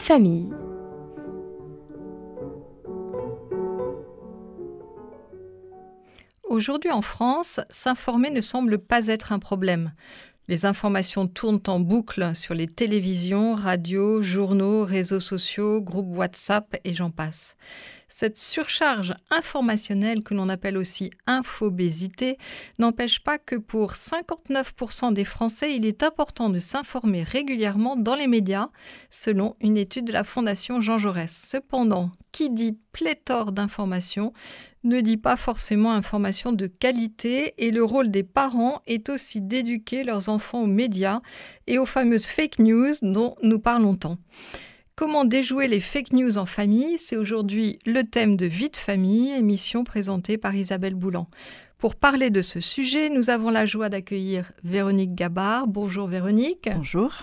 famille. Aujourd'hui en France, s'informer ne semble pas être un problème. Les informations tournent en boucle sur les télévisions, radios, journaux, réseaux sociaux, groupes WhatsApp et j'en passe. Cette surcharge informationnelle que l'on appelle aussi infobésité n'empêche pas que pour 59% des Français, il est important de s'informer régulièrement dans les médias, selon une étude de la Fondation Jean Jaurès. Cependant, qui dit pléthore d'informations ne dit pas forcément information de qualité et le rôle des parents est aussi d'éduquer leurs enfants aux médias et aux fameuses fake news dont nous parlons tant. Comment déjouer les fake news en famille ? C'est aujourd'hui le thème de Vie de famille, émission présentée par Isabelle Boulan. Pour parler de ce sujet, nous avons la joie d'accueillir Véronique Gabard. Bonjour Véronique. Bonjour.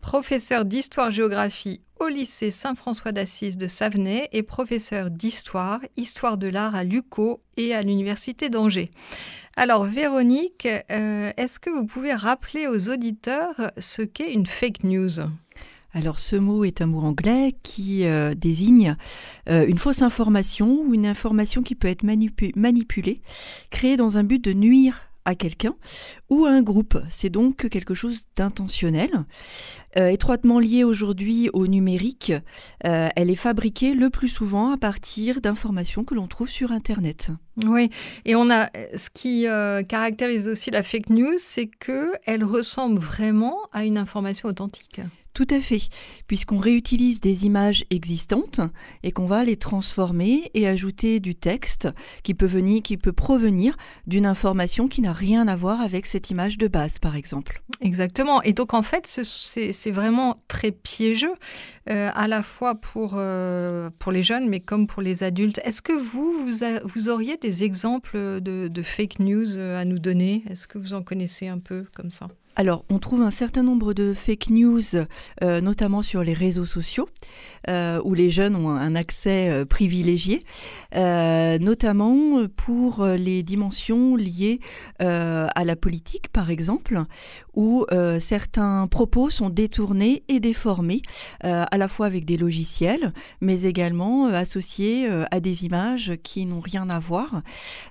Professeure d'histoire-géographie au lycée Saint-François d'Assise de Savenay et professeure d'histoire, histoire de l'art à l'UCO et à l'université d'Angers. Alors Véronique, est-ce que vous pouvez rappeler aux auditeurs ce qu'est une fake news ? Alors ce mot est un mot anglais qui désigne une fausse information ou une information qui peut être manipulée, créée dans un but de nuire à quelqu'un ou à un groupe. C'est donc quelque chose d'intentionnel. Étroitement liée aujourd'hui au numérique, elle est fabriquée le plus souvent à partir d'informations que l'on trouve sur Internet. Oui, et on a ce qui caractérise aussi la fake news, c'est qu'elle ressemble vraiment à une information authentique. Tout à fait, puisqu'on réutilise des images existantes et qu'on va les transformer et ajouter du texte qui peut provenir d'une information qui n'a rien à voir avec cette image de base, par exemple. Exactement. Et donc, en fait, c'est vraiment très piégeux, à la fois pour les jeunes, mais comme pour les adultes. Est-ce que vous auriez des exemples de fake news à nous donner ? Est-ce que vous en connaissez un peu comme ça ? Alors, on trouve un certain nombre de fake news, notamment sur les réseaux sociaux, où les jeunes ont un accès privilégié, notamment pour les dimensions liées à la politique, par exemple, où certains propos sont détournés et déformés, à la fois avec des logiciels, mais également associés à des images qui n'ont rien à voir.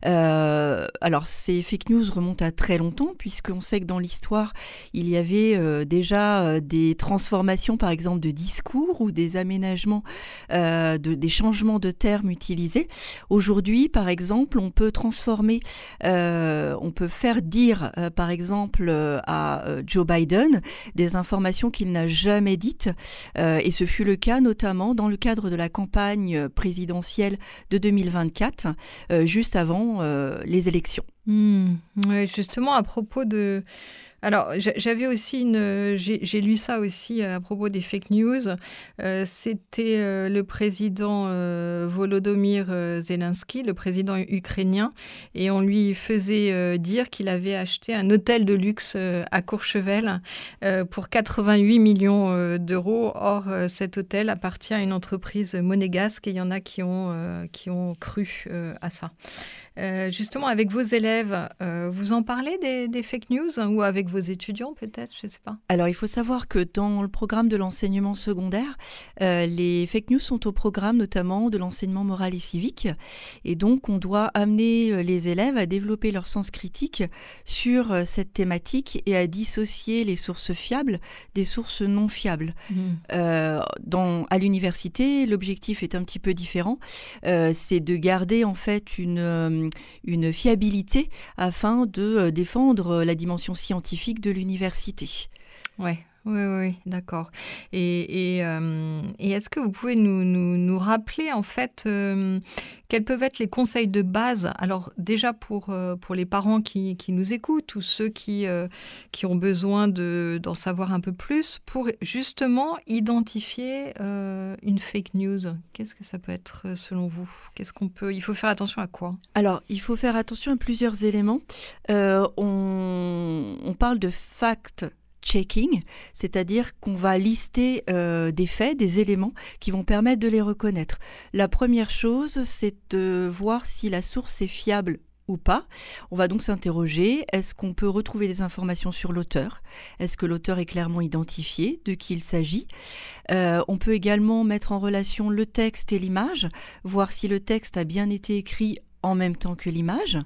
Alors, ces fake news remontent à très longtemps, puisqu'on sait que dans l'histoire, il y avait déjà des transformations, par exemple, de discours ou des aménagements, des changements de termes utilisés. Aujourd'hui, par exemple, on peut transformer, on peut faire dire, par exemple, à Joe Biden des informations qu'il n'a jamais dites. Et ce fut le cas notamment dans le cadre de la campagne présidentielle de 2024, juste avant les élections. Oui, justement, à propos de... Alors, j'avais aussi j'ai lu ça aussi à propos des fake news. C'était le président Volodymyr Zelensky, le président ukrainien, et on lui faisait dire qu'il avait acheté un hôtel de luxe à Courchevel pour 88 millions d'euros. Or, cet hôtel appartient à une entreprise monégasque et il y en a qui ont cru à ça. Justement, avec vos élèves, vous en parlez des fake news ou avec vos étudiants peut-être, je ne sais pas. Alors, il faut savoir que dans le programme de l'enseignement secondaire, les fake news sont au programme notamment de l'enseignement moral et civique. Et donc, on doit amener les élèves à développer leur sens critique sur cette thématique et à dissocier les sources fiables des sources non fiables. À l'université, l'objectif est un petit peu différent. C'est de garder en fait une fiabilité afin de défendre la dimension scientifique de l'université. Oui, d'accord. Et est-ce que vous pouvez nous rappeler en fait quels peuvent être les conseils de base ? Alors déjà pour les parents qui nous écoutent ou ceux qui ont besoin d'en savoir un peu plus pour justement identifier une fake news. Qu'est-ce que ça peut être selon vous ? Il faut faire attention à quoi ? Alors, il faut faire attention à plusieurs éléments. On parle de fact-checking, c'est-à-dire qu'on va lister des faits, des éléments qui vont permettre de les reconnaître. La première chose, c'est de voir si la source est fiable ou pas. On va donc s'interroger, est-ce qu'on peut retrouver des informations sur l'auteur ? Est-ce que l'auteur est clairement identifié, de qui il s'agit ? On peut également mettre en relation le texte et l'image, voir si le texte a bien été écrit en même temps que l'image.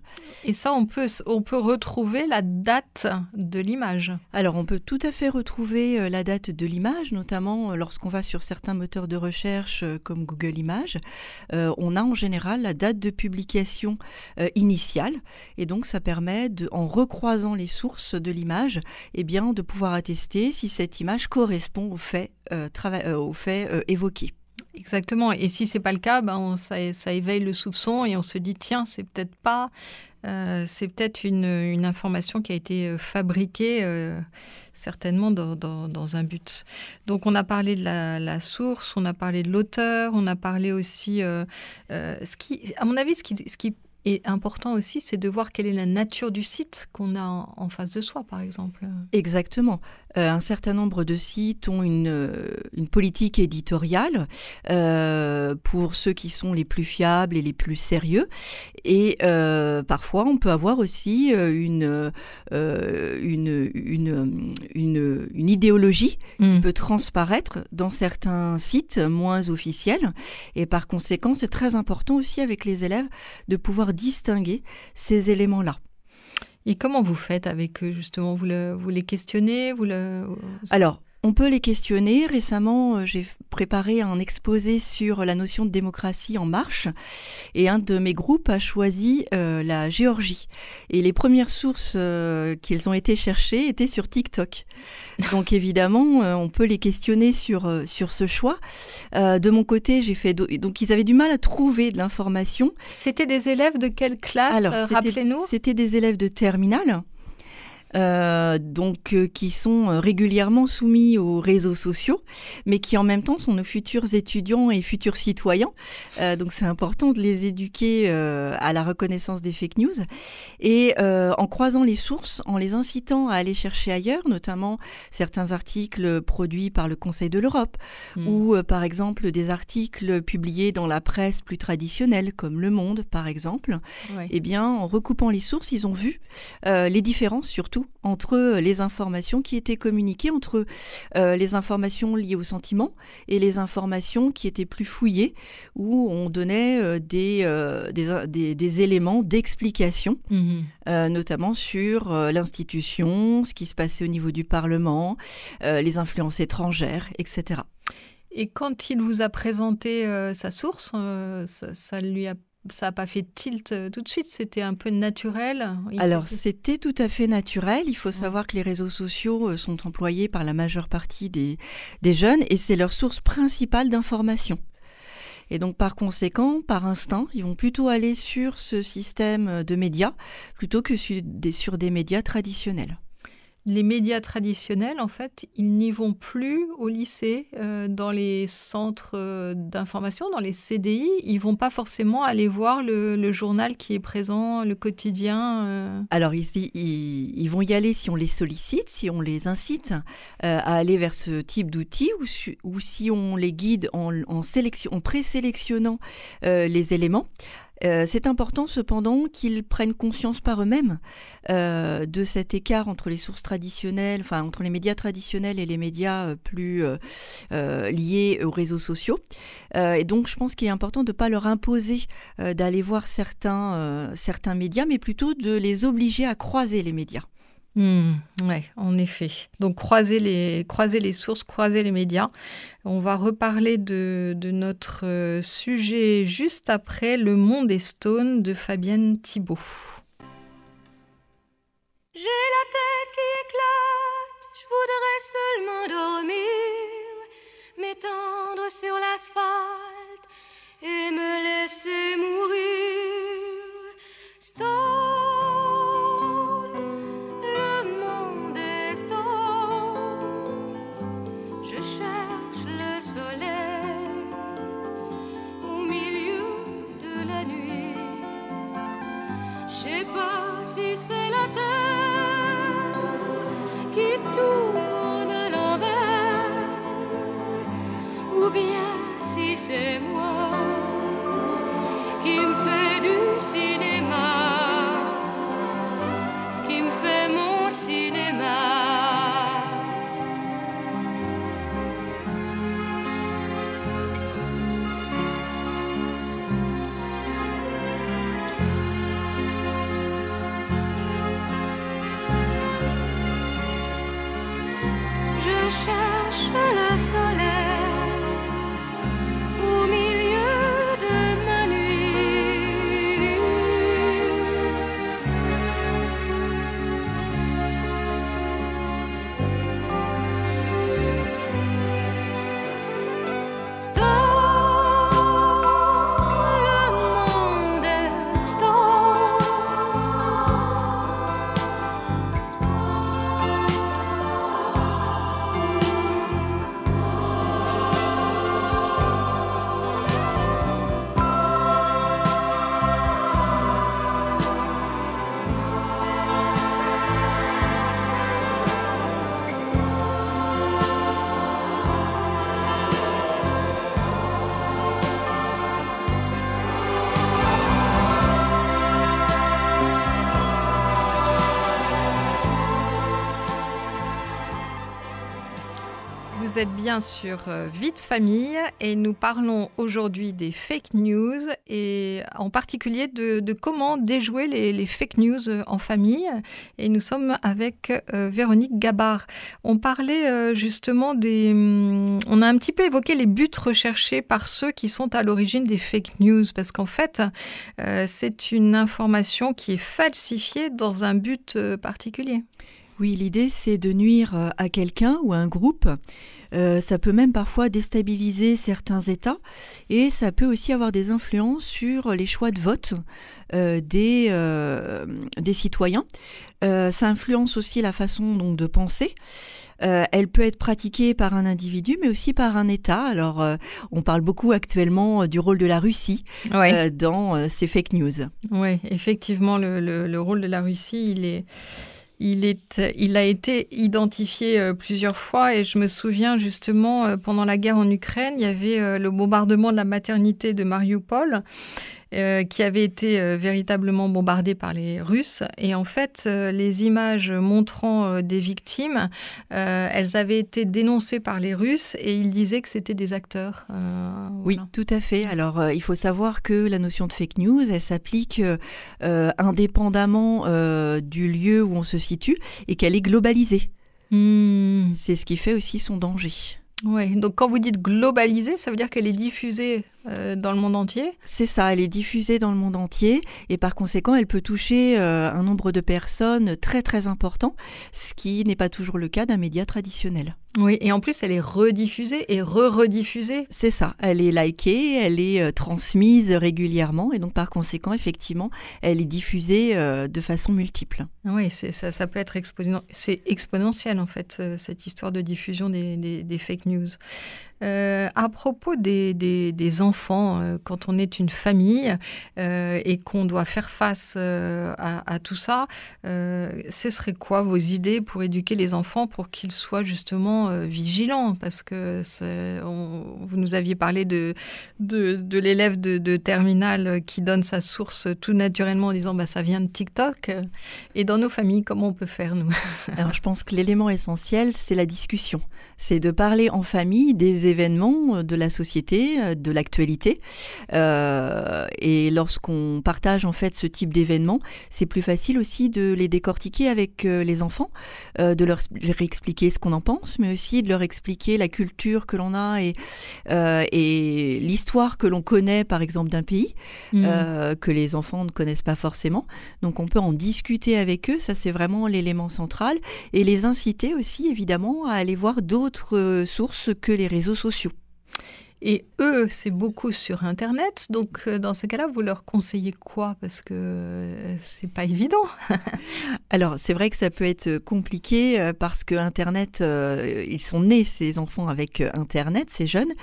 Et ça, on peut retrouver la date de l'image. Alors, on peut tout à fait retrouver la date de l'image, notamment lorsqu'on va sur certains moteurs de recherche comme Google Images. On a en général la date de publication initiale. Et donc, ça permet, en recroisant les sources de l'image, eh bien, de pouvoir attester si cette image correspond aux faits évoqués. Exactement. Et si c'est pas le cas, ça éveille le soupçon et on se dit tiens, c'est peut-être une information qui a été fabriquée certainement dans un but. Donc on a parlé de la source, on a parlé de l'auteur, on a parlé aussi à mon avis, ce qui est important aussi, c'est de voir quelle est la nature du site qu'on a en face de soi, par exemple. Exactement. Un certain nombre de sites ont une politique éditoriale pour ceux qui sont les plus fiables et les plus sérieux. Et parfois, on peut avoir aussi une idéologie qui peut transparaître dans certains sites moins officiels. Et par conséquent, c'est très important aussi avec les élèves de pouvoir distinguer ces éléments-là. Et comment vous faites avec eux, justement ? Vous les questionnez Alors, on peut les questionner. Récemment, j'ai préparé un exposé sur la notion de démocratie en marche et un de mes groupes a choisi la Géorgie. Et les premières sources qu'ils ont été chercher étaient sur TikTok. Donc évidemment, on peut les questionner sur ce choix. De mon côté, donc ils avaient du mal à trouver de l'information. C'était des élèves de quelle classe ? Alors, rappelez-nous. C'était des élèves de terminale. Qui sont régulièrement soumis aux réseaux sociaux, mais qui en même temps sont nos futurs étudiants et futurs citoyens. Donc c'est important de les éduquer à la reconnaissance des fake news. Et en croisant les sources, en les incitant à aller chercher ailleurs, notamment certains articles produits par le Conseil de l'Europe, ou par exemple des articles publiés dans la presse plus traditionnelle, comme Le Monde par exemple, eh bien en recoupant les sources, ils ont vu les différences surtout entre les informations qui étaient communiquées, entre les informations liées au sentiment et les informations qui étaient plus fouillées, où on donnait des éléments d'explication, notamment sur l'institution, ce qui se passait au niveau du Parlement, les influences étrangères, etc. Et quand il vous a présenté sa source, ça n'a pas fait tilt tout de suite, c'était un peu naturel. Alors, c'était tout à fait naturel. Il faut savoir que les réseaux sociaux sont employés par la majeure partie des jeunes et c'est leur source principale d'information. Et donc, par conséquent, par instinct, ils vont plutôt aller sur ce système de médias plutôt que sur des médias traditionnels. Les médias traditionnels, en fait, ils n'y vont plus au lycée, dans les centres d'information, dans les CDI. Ils ne vont pas forcément aller voir le journal qui est présent, le quotidien. Alors, ils vont y aller si on les sollicite, si on les incite à aller vers ce type d'outils ou si on les guide en présélectionnant les éléments. C'est important cependant qu'ils prennent conscience par eux-mêmes de cet écart entre les sources traditionnelles, enfin entre les médias traditionnels et les médias plus liés aux réseaux sociaux. Et donc je pense qu'il est important de ne pas leur imposer d'aller voir certains médias, mais plutôt de les obliger à croiser les médias. Oui, en effet. Donc, croiser les sources, croiser les médias. On va reparler de notre sujet juste après Le Monde est Stone de Fabienne Thibault. J'ai la tête qui éclate, je voudrais seulement dormir, m'étendre sur l'asphalte et me laisser mourir. Stone. Je sais pas si c'est la terre qui tourne à l'envers ou bien si c'est moi qui me fais du cinéma. Vous êtes bien sur Vie de famille et nous parlons aujourd'hui des fake news et en particulier de comment déjouer les fake news en famille. Et nous sommes avec Véronique Gabard. On parlait justement on a un petit peu évoqué les buts recherchés par ceux qui sont à l'origine des fake news parce qu'en fait, c'est une information qui est falsifiée dans un but particulier. Oui, l'idée, c'est de nuire à quelqu'un ou à un groupe. Ça peut même parfois déstabiliser certains États et ça peut aussi avoir des influences sur les choix de vote des citoyens. Ça influence aussi la façon donc, de penser. Elle peut être pratiquée par un individu, mais aussi par un État. Alors, on parle beaucoup actuellement du rôle de la Russie dans ces fake news. Oui, effectivement, le rôle de la Russie, il a été identifié plusieurs fois et je me souviens justement pendant la guerre en Ukraine, il y avait le bombardement de la maternité de Mariupol qui avait été véritablement bombardée par les Russes. Et en fait, les images montrant des victimes, elles avaient été dénoncées par les Russes et ils disaient que c'était des acteurs. Oui, voilà. Tout à fait. Alors, il faut savoir que la notion de fake news, elle s'applique indépendamment du lieu où on se situe et qu'elle est globalisée. C'est ce qui fait aussi son danger. Oui, donc quand vous dites globalisée, ça veut dire qu'elle est diffusée dans le monde entier ? C'est ça, elle est diffusée dans le monde entier et par conséquent, elle peut toucher un nombre de personnes très très important, ce qui n'est pas toujours le cas d'un média traditionnel. Oui, et en plus, elle est rediffusée et rediffusée. C'est ça, elle est likée, elle est transmise régulièrement et donc par conséquent, effectivement, elle est diffusée de façon multiple. Oui, ça peut être c'est exponentiel en fait, cette histoire de diffusion des fake news. À propos des enfants, quand on est une famille et qu'on doit faire face à tout ça, ce serait quoi vos idées pour éduquer les enfants pour qu'ils soient justement vigilants ? Parce que vous nous aviez parlé de l'élève de terminale qui donne sa source tout naturellement en disant ça vient de TikTok. Et dans nos familles, comment on peut faire, nous ? Alors, je pense que l'élément essentiel, c'est la discussion. C'est de parler en famille des événements de la société, de l'actualité. Et lorsqu'on partage en fait ce type d'événements, c'est plus facile aussi de les décortiquer avec les enfants, de leur expliquer ce qu'on en pense, mais aussi de leur expliquer la culture que l'on a et l'histoire que l'on connaît, par exemple, d'un pays, que les enfants ne connaissent pas forcément. Donc, on peut en discuter avec eux, ça c'est vraiment l'élément central, et les inciter aussi, évidemment, à aller voir d'autres sources que les réseaux sociaux. Et eux, c'est beaucoup sur Internet. Donc, dans ce cas-là, vous leur conseillez quoi ? Parce que c'est pas évident. Alors, c'est vrai que ça peut être compliqué parce que Internet, ils sont nés, ces enfants, avec Internet, ces jeunes.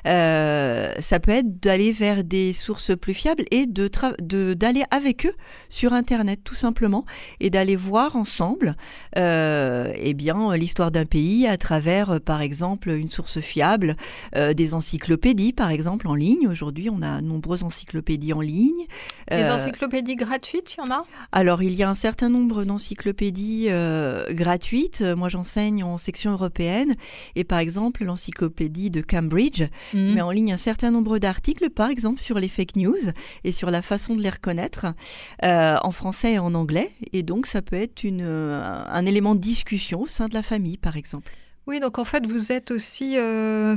Ça peut être d'aller vers des sources plus fiables et d'aller avec eux sur Internet, tout simplement, et d'aller voir ensemble l'histoire d'un pays à travers, par exemple, une source fiable, des encyclopédies, par exemple, en ligne. Aujourd'hui, on a de nombreuses encyclopédies en ligne. Les encyclopédies gratuites, il y en a ? Alors, il y a un certain nombre d'encyclopédies gratuites. Moi, j'enseigne en section européenne. Et par exemple, l'encyclopédie de Cambridge met en ligne un certain nombre d'articles, par exemple, sur les fake news et sur la façon de les reconnaître en français et en anglais. Et donc, ça peut être un élément de discussion au sein de la famille, par exemple. Oui, donc en fait, vous êtes aussi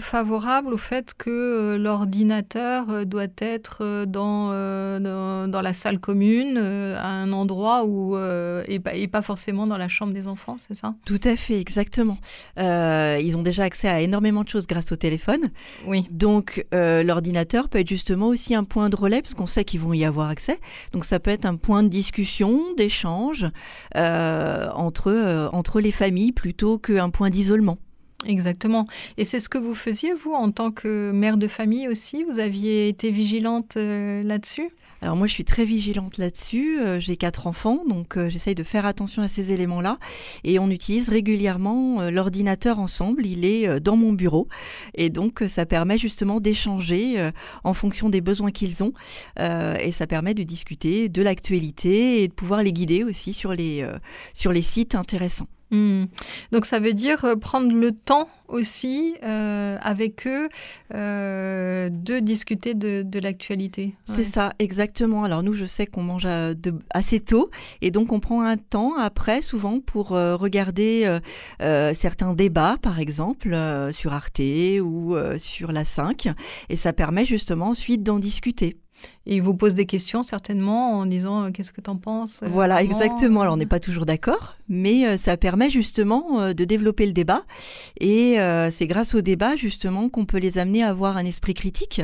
favorable au fait que l'ordinateur doit être dans la salle commune, à un endroit où et pas forcément dans la chambre des enfants, c'est ça ? Tout à fait, exactement. Ils ont déjà accès à énormément de choses grâce au téléphone. Oui. Donc, l'ordinateur peut être justement aussi un point de relais, parce qu'on sait qu'ils vont y avoir accès. Donc, ça peut être un point de discussion, d'échange entre les familles, plutôt qu'un point d'isolement. Exactement. Et c'est ce que vous faisiez, vous, en tant que mère de famille aussi ? Vous aviez été vigilante là-dessus ? Alors moi, je suis très vigilante là-dessus. J'ai 4 enfants, donc j'essaye de faire attention à ces éléments-là. Et on utilise régulièrement l'ordinateur ensemble. Il est dans mon bureau. Et donc, ça permet justement d'échanger en fonction des besoins qu'ils ont. Et ça permet de discuter de l'actualité et de pouvoir les guider aussi sur les sites intéressants. Donc ça veut dire prendre le temps aussi avec eux de discuter de l'actualité. C'est ça, exactement. Alors nous, je sais qu'on mange assez tôt et donc on prend un temps après, souvent, pour regarder certains débats, par exemple, sur Arte ou sur la 5. Et ça permet justement ensuite d'en discuter. Et ils vous posent des questions certainement en disant qu'est-ce que tu en penses Voilà, exactement. Alors on n'est pas toujours d'accord, mais ça permet justement de développer le débat. Et c'est grâce au débat justement qu'on peut les amener à avoir un esprit critique.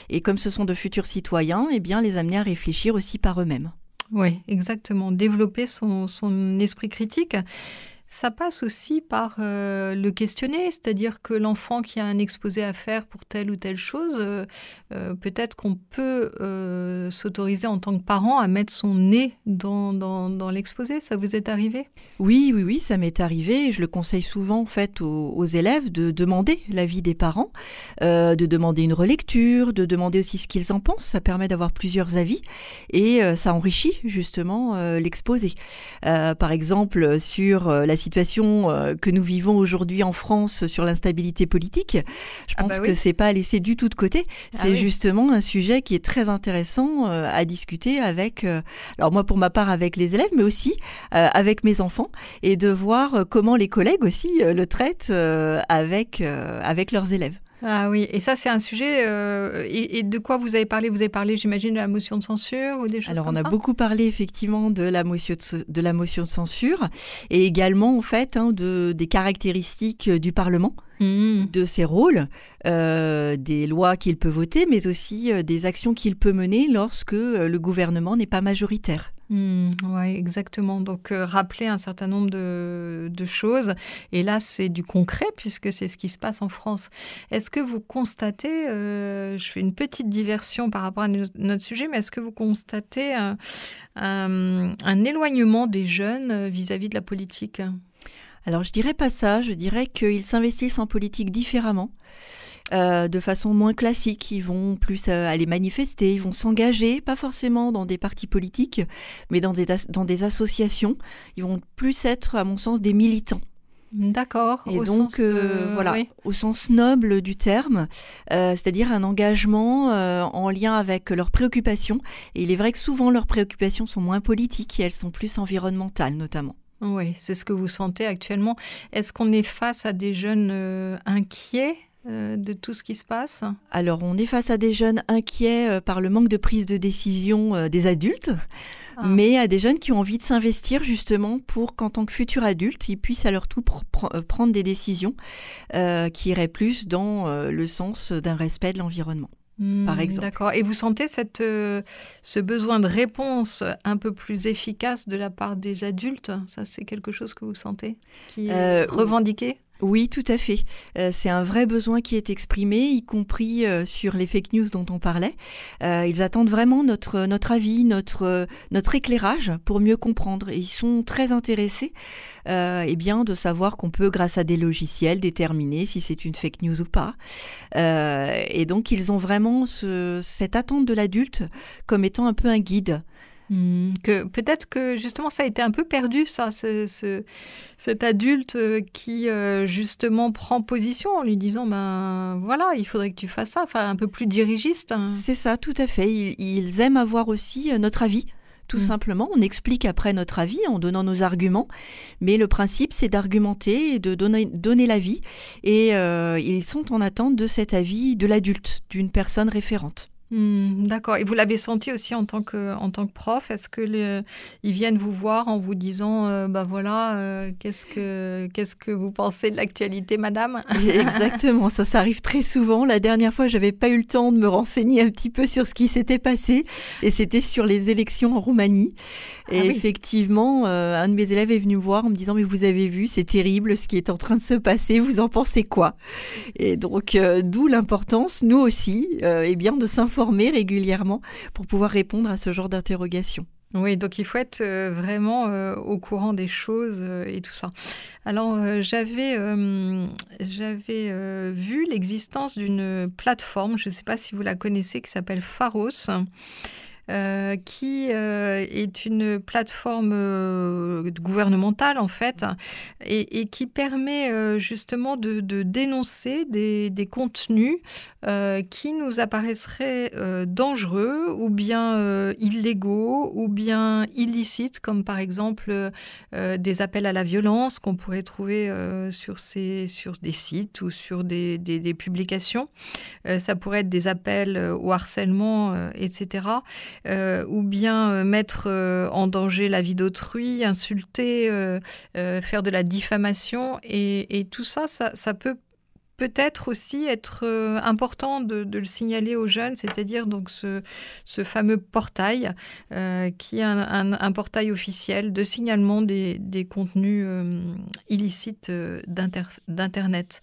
Et comme ce sont de futurs citoyens, eh bien les amener à réfléchir aussi par eux-mêmes. Oui, exactement. Développer son esprit critique. Ça passe aussi par le questionner, c'est-à-dire que l'enfant qui a un exposé à faire pour telle ou telle chose, peut-être qu'on peut s'autoriser en tant que parent à mettre son nez dans l'exposé. Ça vous est arrivé ? Oui, ça m'est arrivé. Je le conseille souvent en fait aux élèves de demander l'avis des parents, de demander une relecture, de demander aussi ce qu'ils en pensent. Ça permet d'avoir plusieurs avis et ça enrichit justement l'exposé. Par exemple, sur la situation que nous vivons aujourd'hui en France sur l'instabilité politique, je pense que c'est pas à laisser du tout de côté. C'est justement un sujet qui est très intéressant à discuter avec, alors moi pour ma part avec les élèves, mais aussi avec mes enfants, et de voir comment les collègues aussi le traitent avec leurs élèves. Ah oui, et ça c'est un sujet, et de quoi vous avez parlé ? Vous avez parlé, j'imagine, de la motion de censure ou des choses comme ça ? Alors on a beaucoup parlé effectivement de la motion de censure et également en fait des caractéristiques du Parlement. De ses rôles, des lois qu'il peut voter, mais aussi des actions qu'il peut mener lorsque le gouvernement n'est pas majoritaire. Oui, exactement. Donc, rappeler un certain nombre de choses. Et là, c'est du concret, puisque c'est ce qui se passe en France. Est-ce que vous constatez, je fais une petite diversion par rapport à notre sujet, mais est-ce que vous constatez un éloignement des jeunes vis-à-vis de la politique ? Alors, je dirais pas ça. Je dirais qu'ils s'investissent en politique différemment, de façon moins classique. Ils vont plus aller manifester, ils vont s'engager, pas forcément dans des partis politiques, mais dans des associations. Ils vont plus être, à mon sens, des militants. D'accord. Et donc, au sens noble du terme, c'est-à-dire un engagement en lien avec leurs préoccupations. Et il est vrai que souvent, leurs préoccupations sont moins politiques et elles sont plus environnementales, notamment. Oui, c'est ce que vous sentez actuellement. Est-ce qu'on est face à des jeunes inquiets de tout ce qui se passe ? Alors, on est face à des jeunes inquiets par le manque de prise de décision des adultes, mais à des jeunes qui ont envie de s'investir justement pour qu'en tant que futurs adultes, ils puissent à leur tour prendre des décisions qui iraient plus dans le sens d'un respect de l'environnement. Par exemple. D'accord. Et vous sentez ce besoin de réponse un peu plus efficace de la part des adultes ? Ça, c'est quelque chose que vous sentez qui est revendiqué ? Oui, tout à fait. C'est un vrai besoin qui est exprimé, y compris sur les fake news dont on parlait. Ils attendent vraiment notre avis, notre éclairage pour mieux comprendre. Et ils sont très intéressés de savoir qu'on peut, grâce à des logiciels, déterminer si c'est une fake news ou pas. Et donc, ils ont vraiment cette attente de l'adulte comme étant un peu un guide. Que peut-être que justement ça a été un peu perdu, ça, cet adulte qui justement prend position en lui disant voilà, il faudrait que tu fasses ça, enfin un peu plus dirigiste. C'est ça, tout à fait. Ils aiment avoir aussi notre avis. Tout simplement, on explique après notre avis en donnant nos arguments, mais le principe c'est d'argumenter et de donner l'avis, et ils sont en attente de cet avis de l'adulte, d'une personne référente. D'accord. Et vous l'avez senti aussi en tant que prof ? Est-ce que ils viennent vous voir en vous disant qu'est-ce que vous pensez de l'actualité, madame ? Exactement, ça arrive très souvent. La dernière fois, j'avais pas eu le temps de me renseigner un petit peu sur ce qui s'était passé, et c'était sur les élections en Roumanie. Et effectivement, un de mes élèves est venu me voir en me disant « Mais vous avez vu, c'est terrible ce qui est en train de se passer, vous en pensez quoi ?» Et donc, d'où l'importance, nous aussi, de s'informer régulièrement pour pouvoir répondre à ce genre d'interrogations. Oui, donc il faut être vraiment au courant des choses et tout ça. Alors, j'avais vu l'existence d'une plateforme, je ne sais pas si vous la connaissez, qui s'appelle Pharos. qui est une plateforme gouvernementale en fait, et qui permet justement de dénoncer des contenus qui nous apparaisseraient dangereux ou bien illégaux ou bien illicites, comme par exemple des appels à la violence qu'on pourrait trouver sur des sites ou sur des publications. Ça pourrait être des appels au harcèlement, etc. Ou bien mettre en danger la vie d'autrui, insulter, faire de la diffamation. Et tout ça, ça peut-être aussi être important de le signaler aux jeunes, c'est-à-dire donc ce fameux portail qui est un portail officiel de signalement des contenus illicites d'Internet.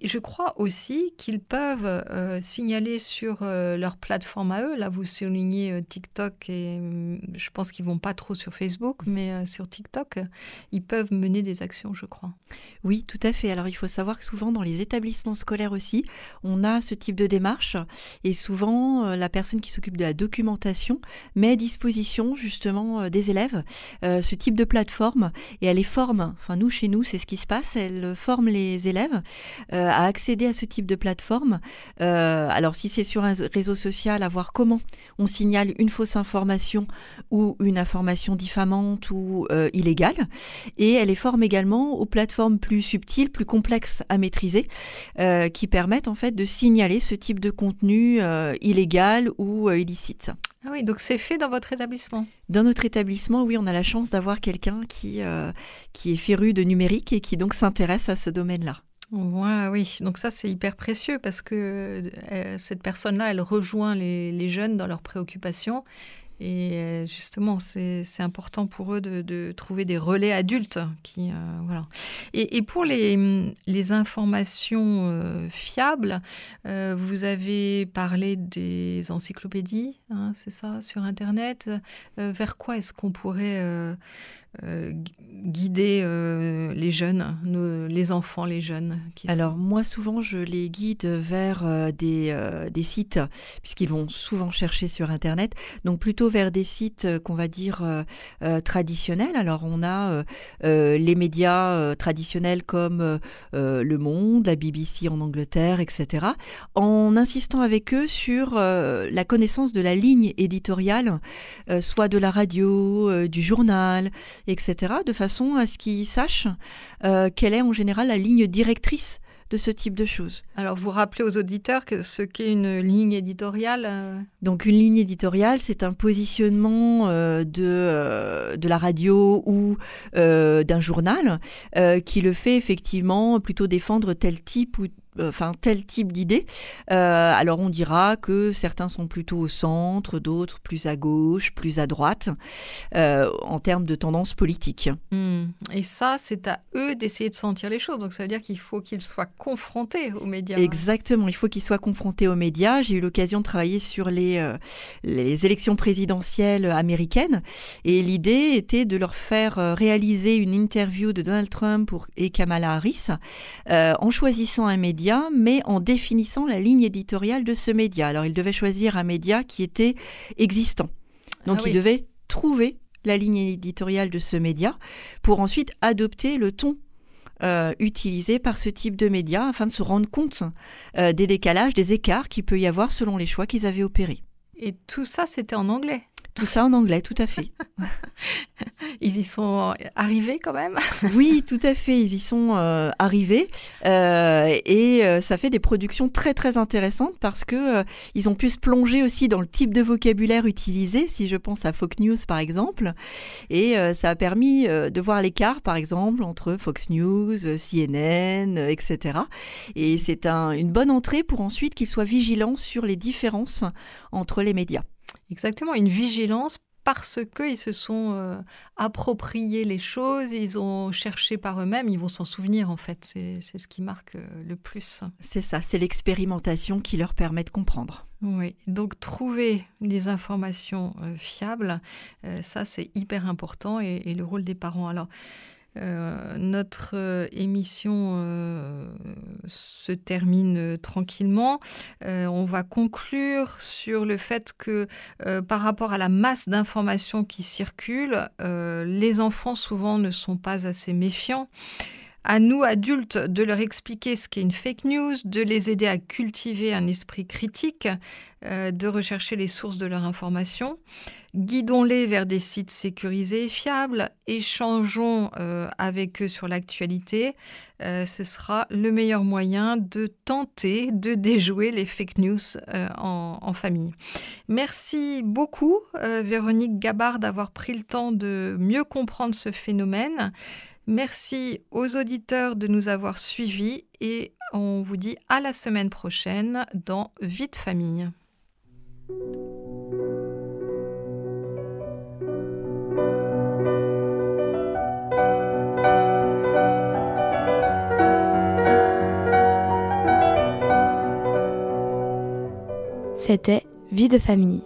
Je crois aussi qu'ils peuvent signaler sur leur plateforme à eux. Là, vous soulignez TikTok et je pense qu'ils ne vont pas trop sur Facebook, mais sur TikTok, ils peuvent mener des actions, je crois. Oui, tout à fait. Alors, il faut savoir que souvent, dans les établissements scolaires aussi, on a ce type de démarche. Et souvent, la personne qui s'occupe de la documentation met à disposition, justement, des élèves ce type de plateforme. Et elle les forme. Enfin, nous, chez nous, c'est ce qui se passe. Elle forme les élèves à accéder à ce type de plateforme. Alors, si c'est sur un réseau social, à voir comment on signale une fausse information ou une information diffamante ou illégale. Et elle les forme également aux plateformes plus subtiles, plus complexes à maîtriser, qui permettent en fait de signaler ce type de contenu illégal ou illicite. Ah oui, donc c'est fait dans votre établissement? Dans notre établissement, oui, on a la chance d'avoir quelqu'un qui est féru de numérique et qui donc s'intéresse à ce domaine-là. Ouais, oui, donc ça c'est hyper précieux parce que cette personne-là, elle rejoint les jeunes dans leurs préoccupations. Et justement, c'est important pour eux de trouver des relais adultes. Voilà. Et pour les informations fiables, vous avez parlé des encyclopédies, hein, c'est ça, sur Internet. Vers quoi est-ce qu'on pourrait guider les jeunes, les enfants, les jeunes Alors moi souvent je les guide vers des sites, puisqu'ils vont souvent chercher sur Internet, donc plutôt vers des sites qu'on va dire traditionnels. Alors on a les médias traditionnels comme Le Monde, la BBC en Angleterre, etc. En insistant avec eux sur la connaissance de la ligne éditoriale, soit de la radio, du journal, etc., de façon à ce qu'ils sachent quelle est en général la ligne directrice de ce type de choses. Alors, vous rappelez aux auditeurs ce qu'est une ligne éditoriale Donc, une ligne éditoriale, c'est un positionnement de la radio ou d'un journal qui le fait effectivement plutôt défendre tel type d'idées. Alors on dira que certains sont plutôt au centre, d'autres plus à gauche, plus à droite, en termes de tendance politique. Et ça, c'est à eux d'essayer de sentir les choses. Donc ça veut dire qu'il faut qu'ils soient confrontés aux médias. Exactement, il faut qu'ils soient confrontés aux médias. J'ai eu l'occasion de travailler sur les élections présidentielles américaines et l'idée était de leur faire réaliser une interview de Donald Trump et Kamala Harris en choisissant un média, mais en définissant la ligne éditoriale de ce média. Alors, ils devaient choisir un média qui était existant. Donc, ils devaient trouver la ligne éditoriale de ce média pour ensuite adopter le ton utilisé par ce type de média afin de se rendre compte des décalages, des écarts qu'il peut y avoir selon les choix qu'ils avaient opérés. Et tout ça, c'était en anglais? Tout ça en anglais, tout à fait. Ils y sont arrivés quand même? Oui, tout à fait, ils y sont arrivés et ça fait des productions très très intéressantes parce que ils ont pu se plonger aussi dans le type de vocabulaire utilisé, si je pense à Fox News par exemple, et ça a permis de voir l'écart par exemple entre Fox News, CNN, etc. Et c'est une bonne entrée pour ensuite qu'ils soient vigilants sur les différences entre les médias. Exactement, une vigilance parce qu'ils se sont appropriés les choses, ils ont cherché par eux-mêmes, ils vont s'en souvenir en fait, c'est ce qui marque le plus. C'est ça, c'est l'expérimentation qui leur permet de comprendre. Oui, donc trouver les informations fiables, ça c'est hyper important et le rôle des parents. Alors, Notre émission se termine tranquillement. On va conclure sur le fait que par rapport à la masse d'informations qui circulent, les enfants souvent ne sont pas assez méfiants. À nous, adultes, de leur expliquer ce qu'est une fake news, de les aider à cultiver un esprit critique, de rechercher les sources de leur information. Guidons-les vers des sites sécurisés et fiables. Échangeons avec eux sur l'actualité. Ce sera le meilleur moyen de tenter de déjouer les fake news en famille. Merci beaucoup, Véronique Gabard, d'avoir pris le temps de mieux comprendre ce phénomène. Merci aux auditeurs de nous avoir suivis et on vous dit à la semaine prochaine dans Vie de famille. C'était Vie de famille.